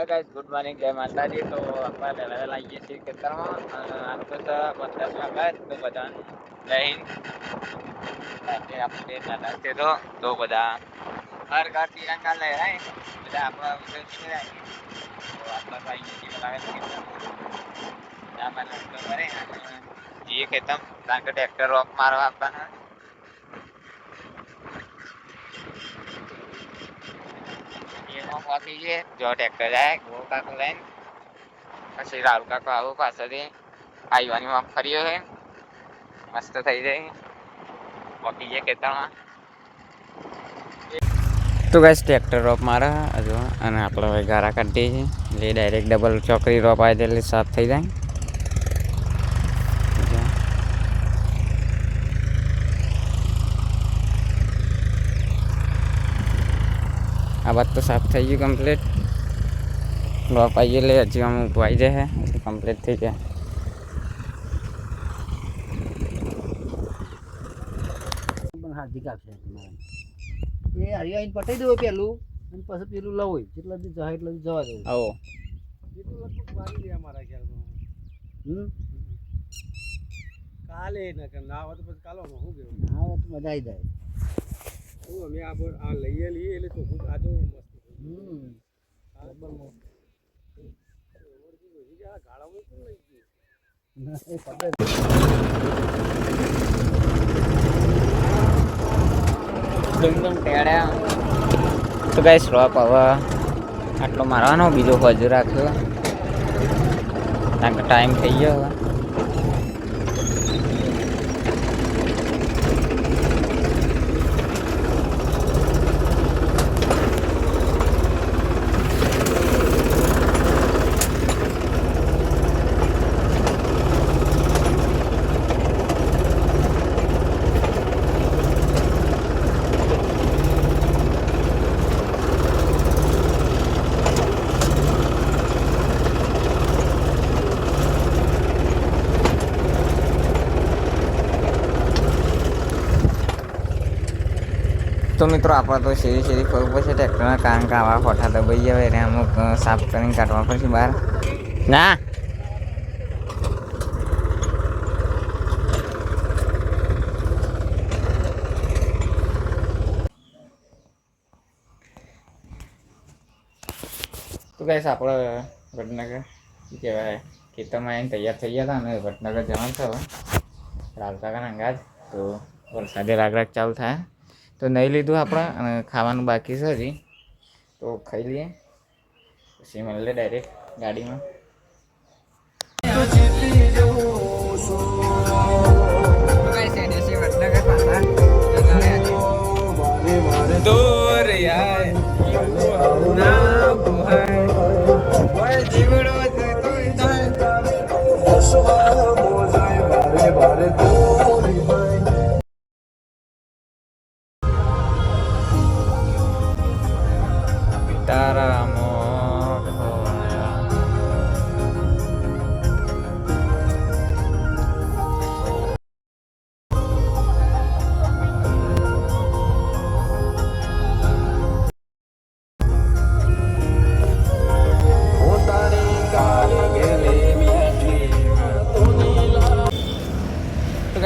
Guys good morning जय माता दी। तो अपना लेवल आइए ठीक करता हूँ आपको तो मतलब लगा तो बता नहीं ताकि आपके नमस्ते तो बता हर घर तिरंगा लहराए बता आपका विषय नहीं है तो आपका भाई ये लगा ना मैंने तो करे ये कहता हूँ ताकि ट्रैक्टर रॉक मारो आपका ये कीजिए जो ट्रैक्टर है वो का लाइन પછી રાહુલ કાકો આવો પાછળથી આઈવાની માં ફર્યો છે મસ્ત થઈ જાય બાકી જે ખેતરમાં તો ગાઈસ ટ્રેક્ટર રોપ મારા હજુ અને આપણે હવે ગારા કાઢીએ છીએ એટલે ડાયરેક્ટ ડબલ ચોકરી રોપ આવી એટલે સાફ થઈ જાય આ વાત તો સાફ થઈ ગયું કમ્પ્લીટ રોપ આવી એટલે હજી અમુક વાઈ જાય એટલે કમ્પ્લીટ થઈ જાય હાર્દિક આપશે એ હરિયાઈને પટાઈ દેવો પેલું અને પછી પેલું લવો જેટલા દી જાય એટલા જવા દેવું આવો એટલું લગભગ વારી દે અમારા ખ્યાલમાં કાલે ના આવે તો પછી કાલવામાં શું કેવું ના આવે તો મજા આવી જાય હું અમે આ લઈએ એટલે ચોખ્ખું આ તો મસ્ત ગાળામાં શું લઈ ગયું તો ગાઈસ રોપ હવે આટલો મારવાનો બીજો હજુ રાખ્યો કારણ કે ટાઈમ થઈ ગયો હવે તો મિત્રો આપણે તો શેરી ફરવું પડશે ટ્રેક્ટરના કારણ કે આવા ફોટા દબાઈ જાય એને અમુક સાફ કરીને કાઢવા પડશે બહાર ના તો ગાઈસ આપણે વડનગર શું કહેવાય ખેતરમાં આવીને તૈયાર થઈ ગયા હતા અને વડનગર જવાનું છે હવે રાલકાકાના અંગાજ તો વરસાદે રાગ ચાલુ થાય તો નહીં લીધું આપણે અને ખાવાનું બાકી છે હજી તો ખાઈ લઈએ પછી મળીએ ડાયરેક્ટ ગાડીમાં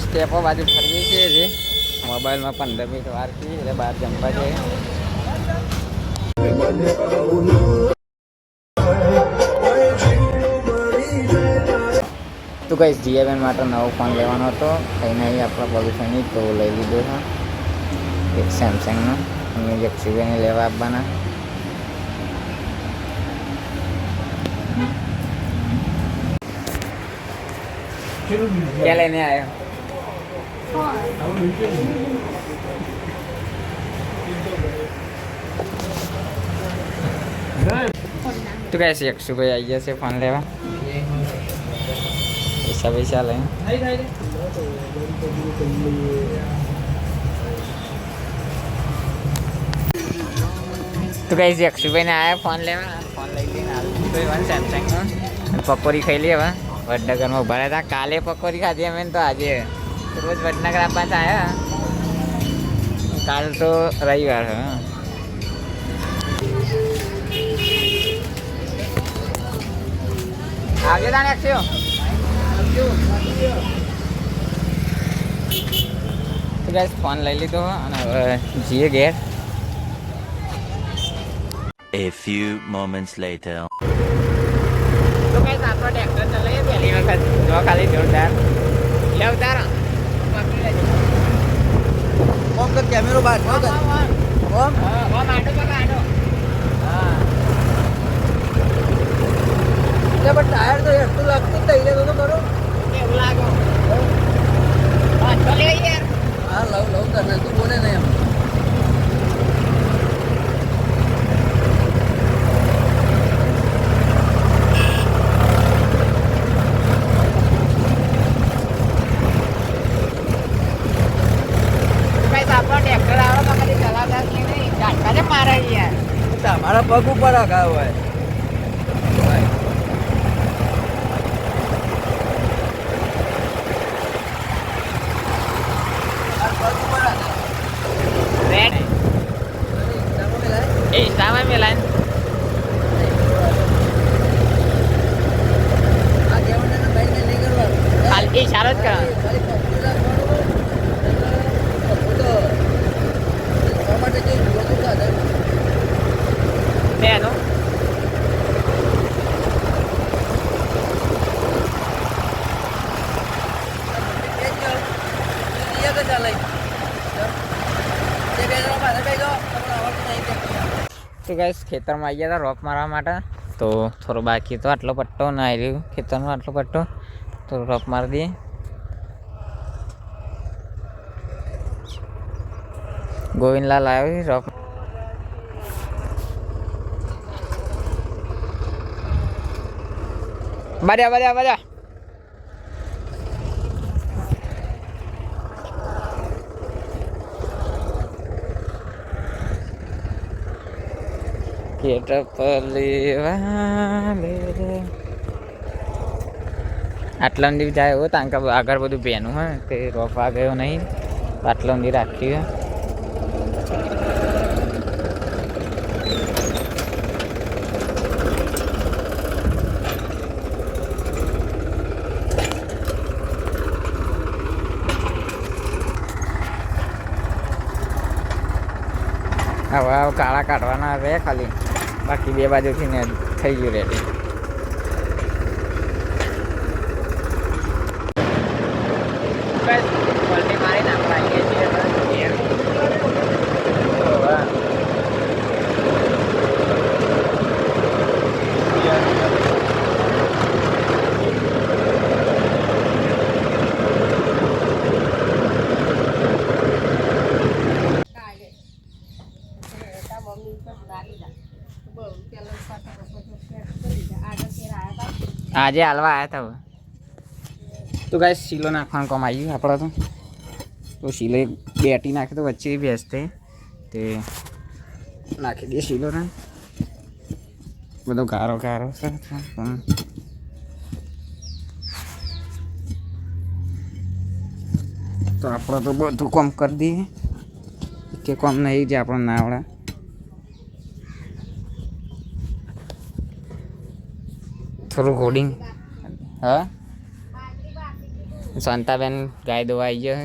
સ્ટેપો બાજુ ફરીએ છીએ જે મોબાઈલમાં 15 મિનિટ વાર થી એટલે બહાર જમવા જઈએ તો ગાઈસ જીએબેન માટે નવો ફોન લેવાનો હતો કંઈ નહીં આપણા પોલ્યુશનની તો લઈ લીધો છે એક સેમસંગનો અને એક સીવેને લેવા આપવાના क्या लेने आए हो तो कैसे अक्षु भाई आइए से फोन लेवा पैसा लें तो कैसे अक्षु भाई ने आया फोन लेवा फोन लई वन सैमसंग पकोड़ी खाई ली હવે વડનગરમાં ઉભા રહ્યા હતા કાલે પકોડી ખાધી અમે તો આજે રોજ વડનગર આપવા આવ્યા કાલ તો રવિવાર જાણે આખ્યો તો ગાઈસ ફોન લઈ લીધો અને હવે જઈએ ઘેર. A few moments later. તો ગાઈસ આપણો ટ્રેક્ટર ચલાવીએ પહેલી વખત જો ખાલી જોરદાર લે ઉતારો ઓમ તો કેમેરો બાર ઓમ ઓમ આટો પકા આટો હા પણ ટાયર તો એટલું લાગતું તઈ લે તો કરો કેવું લાગો હા તો લે યાર હા લવ કરને તું બોલે ને એમ મારા પગ ઉપર આઘા હોય Instagram મેલાન ખાલી ઈશારો જ કરો બેનો તો ગાઈસ ખેતરમાં આવી ગયા હતા રોપ મારવા માટે તો થોડો બાકી તો આટલો પટ્ટો ના આવી રહ્યું ખેતરનો આટલો પટ્ટો તો રોપ મારી દઈએ. ગોવિંદલાલ આવ્યો રોપ બજા આટલા ઊંડી જાય હો તાંકા આગળ બધું બેનું હોય તે રોપ આ ગયો નહીં આટલા ઊંડી રાખી હવે કાળા કાઢવાના રહે ખાલી બાકી બે બાજુથી ને થઈ ગયું રેડી. મારી નાખીએ છીએ આજે હાલવા આવ્યા હતા. તો ગાઈસ શીલો નાખવાનું કામ આવ્યું આપણે તો શીલો એક બેટી નાખી તો વચ્ચે ભેંસ તે નાખી દઈએ શીલો ને બધો ગારો ગારો છે તો આપણે તો બધું કામ કરી દઈએ કે કામ નહીં જે આપણને ના આવડે. થોડું કોડિંગ હા શાંતાબેન ગાય દોવા આવી ગયો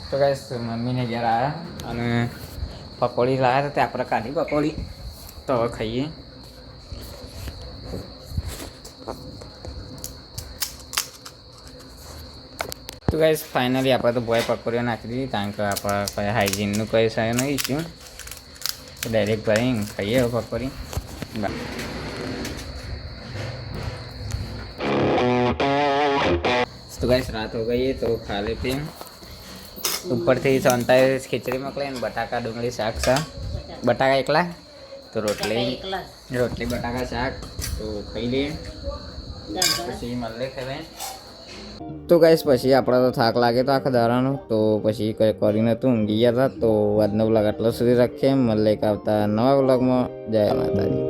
તો ગાઈસ મમ્મીને ઘેર આવ્યા અને પકોડી લાવ્યા હતા તે આપણે કાઢી પકોડી તો હવે ખાઈએ. તો ગાઈસ ફાઇનલી આપણે તો બોય પકોડીઓ નાખી દીધી કારણ કે આપણે કોઈ હાઇજીનનું કોઈ છે નહીં ઇસ્યુ તો ડાયરેક્ટ ભરીને ખાઈએ હવે પકોડી. તો ગાઈસ રાત હો ગઈ તો ખા લેતી ઉપરથી સંતાએ ખીચડી મોકલી ને બટાકા ડુંગળી શાક છે બટાકા એકલા તો રોટલી બટાકા શાક તો ખાઈ લઈએ પછી મળે ખાઈ. તો ગાઈસ પછી આપણે તો થાક લાગે તો આખા દાડાનો તો પછી કંઈ કરીને તો ઊંઘી ગયા હતા. તો આજનો વ્લોગ આટલો સુધી રાખીએ મળે આવતા નવા વ્લોગમાં. જય માતાજી.